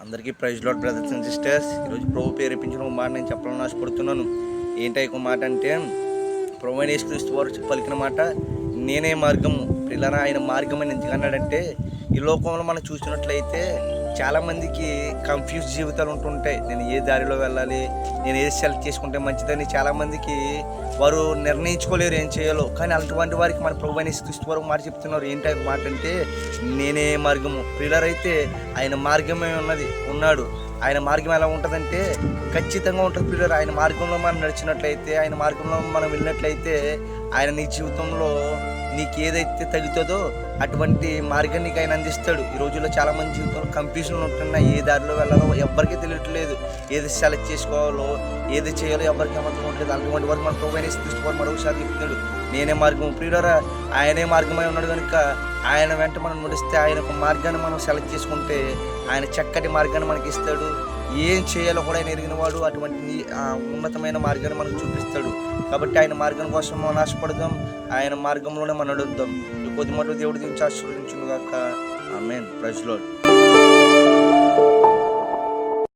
అందరికీ praise Lord brothers and sisters. ఈరోజు ప్రభు ప్రేరేపించిన ఒక మాట నేను చెప్పాలని ఆశపడుతున్నాను. ఏంటి ఒక మాట అంటే, ప్రభు అయిన యేసుక్రీస్తు వారు పలికిన మాట, నేనే మార్గము. పిల్లరా, ఆయన మార్గం అని ఎందుకు అన్నాడంటే, ఈ లోకంలో మనం చూసినట్లయితే చాలామందికి కన్ఫ్యూజ్ జీవితాలు ఉంటుంటాయి. నేను ఏ దారిలో వెళ్ళాలి, నేను ఏది సెలెక్ట్ చేసుకుంటే మంచిదని చాలామందికి వారు నిర్ణయించుకోలేరు ఏం చేయాలో. కానీ అటువంటి వారికి మన ప్రభు అయిన యేసుక్రీస్తు వారు మాట చెప్తున్నారు. ఏంటి మాట అంటే, నేనే మార్గము. పిల్లరైతే ఆయన మార్గమే ఉన్నాడు. ఆయన మార్గం ఎలా ఉంటుందంటే ఖచ్చితంగా ఉంటుంది పిల్లలు. ఆయన మార్గంలో మనం నడిచినట్లయితే, ఆయన మార్గంలో మనం వెళ్ళినట్లయితే, ఆయన నీ జీవితంలో నీకు ఏదైతే తగ్గుతుందో అటువంటి మార్గాన్ని నీకు ఆయన అందిస్తాడు. ఈ రోజుల్లో చాలామంది జీవితంలో కన్ఫ్యూజన్ ఉంటున్నాయి. ఏ దారిలో వెళ్ళాలో ఎవ్వరికీ తెలియట్లేదు. ఏది సెలెక్ట్ చేసుకోవాలో, ఏది చేయాలో ఎవరికి అర్థం ఉండలేదు. అటువంటి వరకు మన ప్రభు అయిన యేసుక్రీస్తు వారు మరొకసారి చెప్తాడు, నేనే మార్గం. ప్రియులారా, ఆయనే మార్గమై ఉన్నాడు కనుక ఆయన వెంట మనం నడిస్తే, ఆయన ఒక మార్గాన్ని మనం సెలెక్ట్ చేసుకుంటే ఆయన చక్కటి మార్గాన్ని మనకి ఇస్తాడు. ఏం చేయాలో కూడా ఆయన ఎరిగిన వాడు. అటువంటి ఉన్నతమైన మార్గాన్ని మనకు చూపిస్తాడు. కాబట్టి ఆయన మార్గం కోసం మనం ఆశపడదాం, ఆయన మార్గంలోనే మనం నడుద్దాం. ఈ కొద్ది మాట దేవుడి దీవించి ఆశీర్వదించును గాక. ఆమేన్. Praise lord.